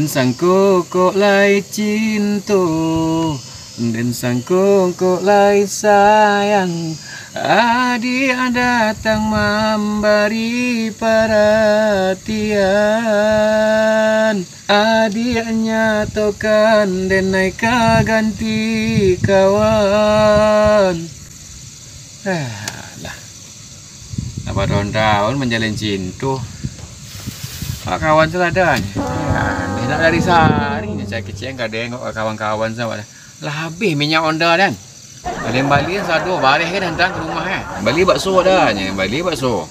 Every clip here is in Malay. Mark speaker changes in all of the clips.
Speaker 1: sang cô lại cinta, dan sang cô lại sayang. Adik datang memberi perhatian. Adik nyatakan dan naik ganti kawan. Lah, apa tahun menjalin cinta? Pak kawan seladan. Ya, nak dari sehari saya kecil enggak ada tengok kawan-kawan sama. Lah habis minyak onda dan. Balik satu bareh kan datang ke rumah Balik bakso dah nya, balik bakso.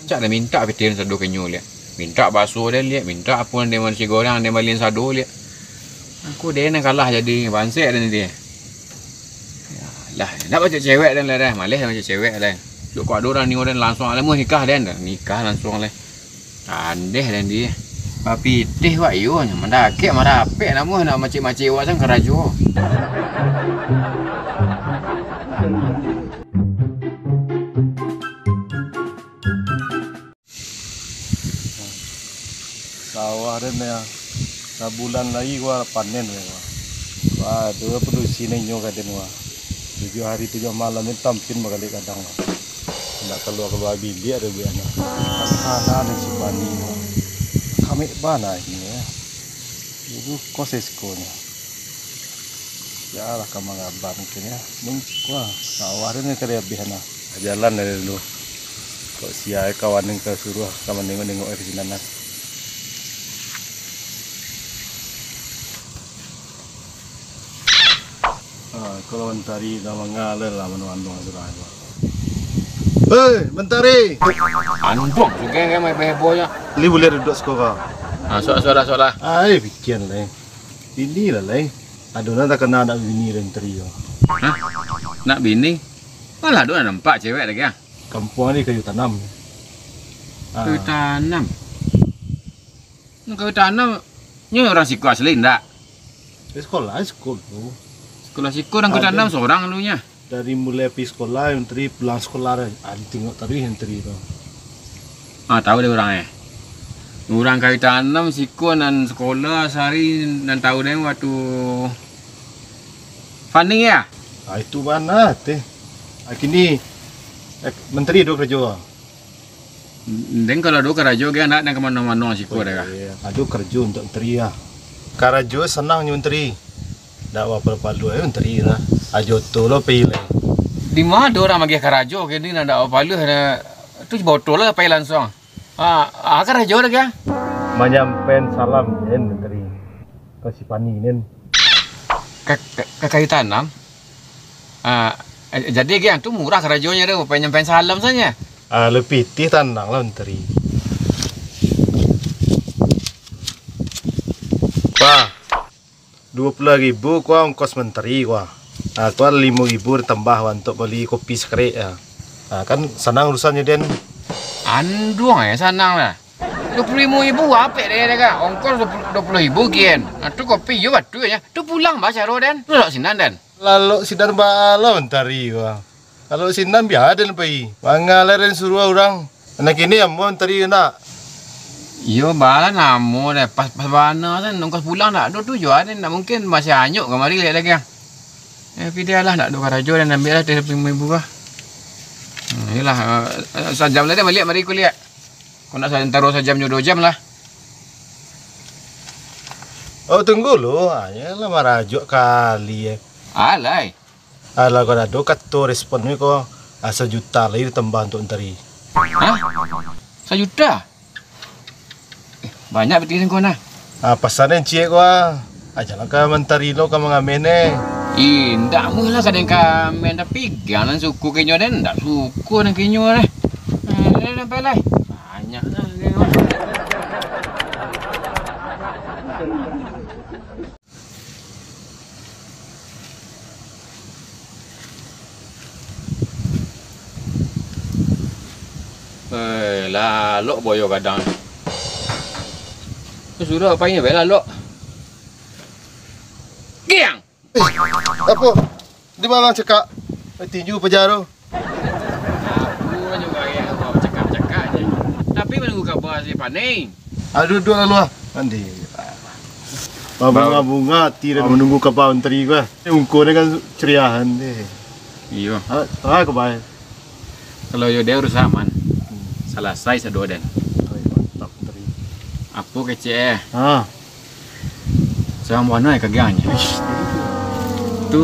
Speaker 1: Cak dah minta petin sado kenyo liat. Minta bakso dia liat, minta apa dia nasi goreng dia balik sado liat. Aku dia nak kalah jadi bansek dan dia. Lah, nak macam cewek dan lah dah, malih macam cewek dah. Duk kau ada orang ni orang langsung lama nikah dan nikah langsung lah. Andeh dan dia. Papi teh wak yo nya mendakek marapek nama nak macik-macik wak sang kerajo.
Speaker 2: Sawah dan ya, sebulan lagi gua panen ya. Wah, dua produksi nenyo kadang gua. 7 hari 7 malam ni tampin bakal kadang. Nak keluar bilik ada biana. Kana dan si bani. Kami bana ini ya. Itu koseskonya. Ya lah kamang abang mungkin ya. Wah, sawah dan kerja biana. Jalan dari dulu. Kok siai kawan yang kesuruh kawan nengok air sinanan. Kalau mentari dah mengalir lah menuandung surai. Hei, mentari.
Speaker 1: Andung juga kan mai hebohnya.
Speaker 2: Li boleh duduk sekolah.
Speaker 1: Soal.
Speaker 2: Ai, bikin lah. Bini lah lah. Aduna tak kena nak bini mentari.
Speaker 1: Hah? Nak bini? Malah ada nampak cewek lagi ah.
Speaker 2: Kampung ni kayu tanam.
Speaker 1: Kayu tanam. Kayu tanam. Ni orang Siko asli ndak?
Speaker 2: Sekolah tu.
Speaker 1: Sekolah Siko dan kayu tanam seorang dulunya.
Speaker 2: Dari mulai pergi sekolah, menteri pulang sekolah tengok tadi menteri tu.
Speaker 1: Tahu dia orang Orang kayu tanam Siko dan sekolah sehari dan tahu dia waktu funding ya.
Speaker 2: Itu mana teh? Kini menteri duk kerja.
Speaker 1: Dan kalau duk kerja dia nak ke mana-mana Siko dah.
Speaker 2: Aduh kerja untuk menteri ya. Kerja senang menteri. Dak apa palu menteri lah. Ajo tu lo pilih.
Speaker 1: Di mana ada orang bagi karajo ke ni nak apa palu tu botol lah pai langsung. Karajo lagi ah.
Speaker 2: Menyampaikan salam menteri. Kasih panin.
Speaker 1: Ke kayu tanam. Jadi yang tu murah karajonya tu, penyampaian salam saja.
Speaker 2: Lebih tih tanang lah menteri. Wah, 20.000 kau ongkos menteri kau. Kau 5.000 tambah untuk beli kopi sekrek ya. Kan senang urusannya den.
Speaker 1: Andung senang lah. 25.000 apa dia kan? Ongkos 20.000 kian. Tu kopi yo batu ya. Tu pulang baca ro den. Tu lok sinan den.
Speaker 2: Lalu sinan bala menteri kau. Kalau sinan biar den pai. Mangalaran suruh orang. Anak ini yang mau menteri nak.
Speaker 1: Yo bala namo dah pas bana kan ongkos pulang tak ada tujuan nak mungkin masih anyuk kemari lihat lagi. Video lah nak dua rajo dan ambil lah 5.000 kah. Inilah sejam lah dia balik mari aku lihat. Kau nak saya taruh sejam 2 jam lah.
Speaker 2: Oh tunggu lo, lah marajuk kali ya.
Speaker 1: Alai.
Speaker 2: Alah kau dah dokat tu respon ni kau 1 juta lagi tambah untuk menteri.
Speaker 1: Hah? 1 juta? Banyak betul kau nak.
Speaker 2: Pasaran cik kau. Ajalah kau menteri lo kau mengamen
Speaker 1: Ndak mula kadang kami tapi jangan suku kenyo dan ndak suku dan kenyo deh. Sampai lah. Banyak lah kenyo. Lalok boyo kadang. Suruh apa ini lalok. Giang.
Speaker 2: Apa? Di mana cekak? Tinju penjara.
Speaker 1: Aku juga ya mau cakap-cakap aja. Tapi menunggu kabar si Paning.
Speaker 2: Duduk lalu ah. Mandi. Bunga-bunga tidak menunggu kapan menteri gua. Ungko ni kan ceriahan deh.
Speaker 1: Iya.
Speaker 2: Kebaik.
Speaker 1: Kalau yo dia urus aman. Selesai sedua dan.
Speaker 2: Mantap menteri.
Speaker 1: Apa kece? Sama mana kagiannya? Tu.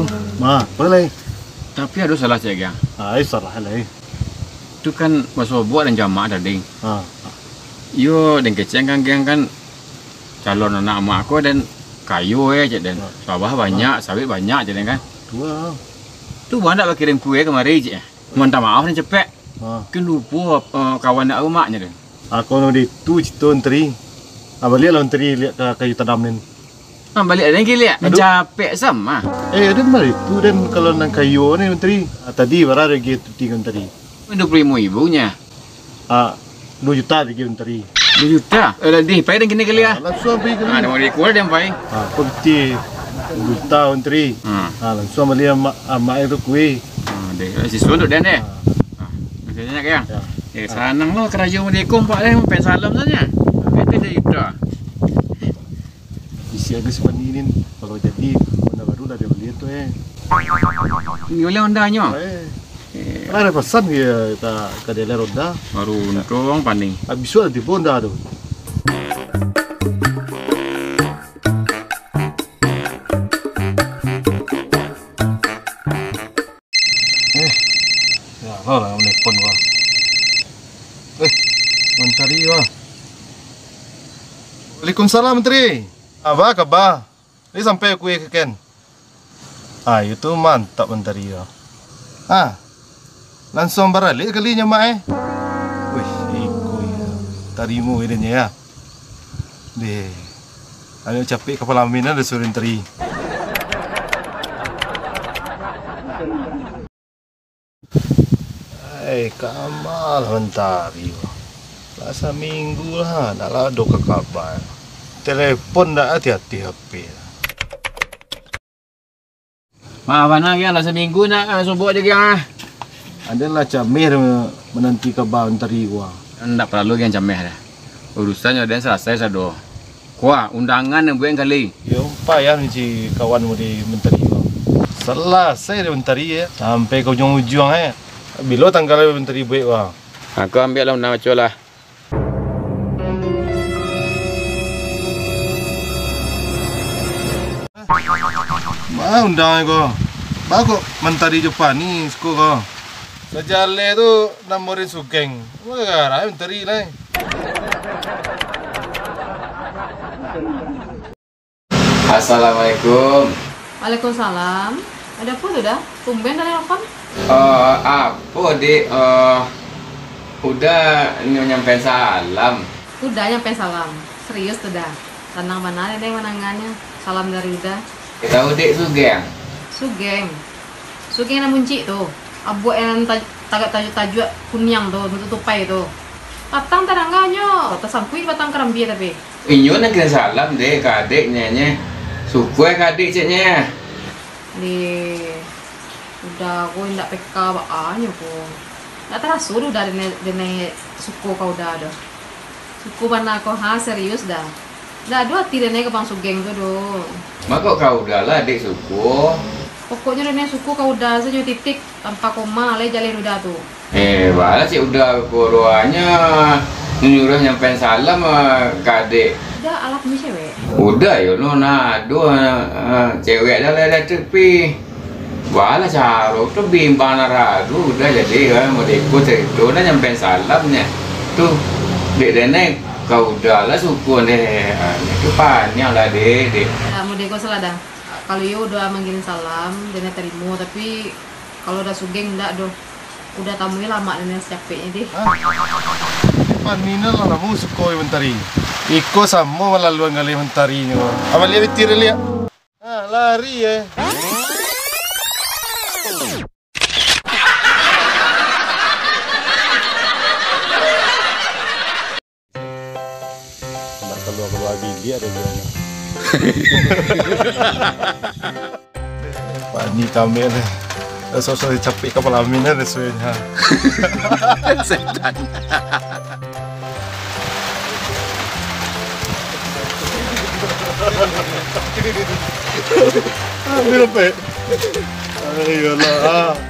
Speaker 2: Boleh.
Speaker 1: Tapi ada salah cegah.
Speaker 2: Salah lah.
Speaker 1: Tu kan masuk buat dan jamaah tadi.
Speaker 2: Ah.
Speaker 1: Yo dan kece kan calon anak mak aku dan kayu cek dan sawah banyak, sawit banyak cek kan.
Speaker 2: Dua.
Speaker 1: Tu banyak kirim kue kemari cek. Minta maaf dan cepet. Kan lupa kawan nak maknya dan.
Speaker 2: Aku nak itu cerita menteri. Abang lihat lah menteri lihat kayu tanam ni.
Speaker 1: Balik ada lagi lihat. Capek sama.
Speaker 2: Ada mari itu dan kalau nang kayu ni menteri. Tadi berapa lagi tu menteri?
Speaker 1: 25,000 nya.
Speaker 2: 2 juta lagi menteri.
Speaker 1: 2 juta. Di pay dan kini kali ya.
Speaker 2: Langsung pergi ke.
Speaker 1: Ada mau dikual dia pay.
Speaker 2: Peti 2 juta menteri. Langsung beli mak itu kue.
Speaker 1: Deh, si sunduk dan deh. Macamnya kan? Ya sanang lo kerja mau dikum pak deh, pen salam saja. Itu dia itu.
Speaker 2: Isi agak sepaninin. Kalau jadi Honda baru dah dia beli tu
Speaker 1: Ini boleh Honda-nya.
Speaker 2: Ada pesan dia tak kadang Honda.
Speaker 1: Baru untung paning.
Speaker 2: Habis tu di Honda tu. Ya, lah nelfon gua. Menteri gua. Waalaikumsalam menteri. Apa kabar? Ni sampai kue ke Ken. Itu mantap menteri gua. Langsung balik kalinya mak Wih, ikut ya. Tarimu ini ya. Deh. Ayo capek kepala mina ada suruh menteri. Kamal mentari. Lasa minggu lah, dah lah do kabar. Telepon dah hati-hati HP.
Speaker 1: Maaf mana ya lah seminggu nak subuh aja ya.
Speaker 2: Adalah camir menanti kabar menteri gua.
Speaker 1: Enggak perlu yang cameh dah. Urusannya dan selesai sado. Kuah undangan yang buat kali.
Speaker 2: Ya payah ni kawan mu di menteri gua. Selesai di menteri ya. Sampai ke ujung-ujung Bila tanggal menteri buat gua.
Speaker 1: Aku ambil lah undang macam lah.
Speaker 2: Undang gua. Bagus menteri Jepang ni suka gua. Sejale tu namorin sugeng. Wah, menteri lah.
Speaker 1: Assalamualaikum.
Speaker 3: Waalaikumsalam. Ada apa tu dah? Tumben dari telepon?
Speaker 1: Apa dik? Udah nyampein salam.
Speaker 3: Udah nyampe salam. Serius tu dah. Tenang benar ada yang menangannya. Salam dari Uda.
Speaker 1: Kita udik sugeng.
Speaker 3: Sugeng yang munci tu. Abu yang tajuk kunyang tu, tutupai tu. Patang terangganya. Tersampui patang kerambi tapi.
Speaker 1: Inyo nak kena salam dek kadek nyanyi. Suku kadek ceknya.
Speaker 3: Udah aku ndak PK baanya pun. Ndak terasa udah dene suku kau dah. Suku mana kau serius dah. Ndak ada hati dene ke bang sugeng tu do.
Speaker 1: Maka kau udah lah dek suku.
Speaker 3: Pokoknya dene suku kau udah saja titik tanpa koma le jalin udah tu.
Speaker 1: Balas cik udah koroanya nyuruh nyampein salam kadek.
Speaker 3: Udah alat ni cewek.
Speaker 1: Udah yo no dua cewek dah lah tepi. Wala caro tu bimbang radu udah jadi kan mau ikut itu dah nyampein salamnya. Tuh dek dene kau udah lah suku deh. Itu panjang lah dek.
Speaker 3: Ya mau deko salah dah. Kalau yo udah manggilin salam dene terima tapi kalau udah sugeng ndak doh. Udah tamunya lama dene capeknya deh.
Speaker 2: Panina lah namu suka menteri. Iko sama melaluan kali mentarinya. Apa lihat bitir lihat. Lari Nak keluar bilik ada dia. Pani kamera. Sosok capek kepala mina resuenya.
Speaker 1: Setan.
Speaker 2: Ambil pe. Ayolah.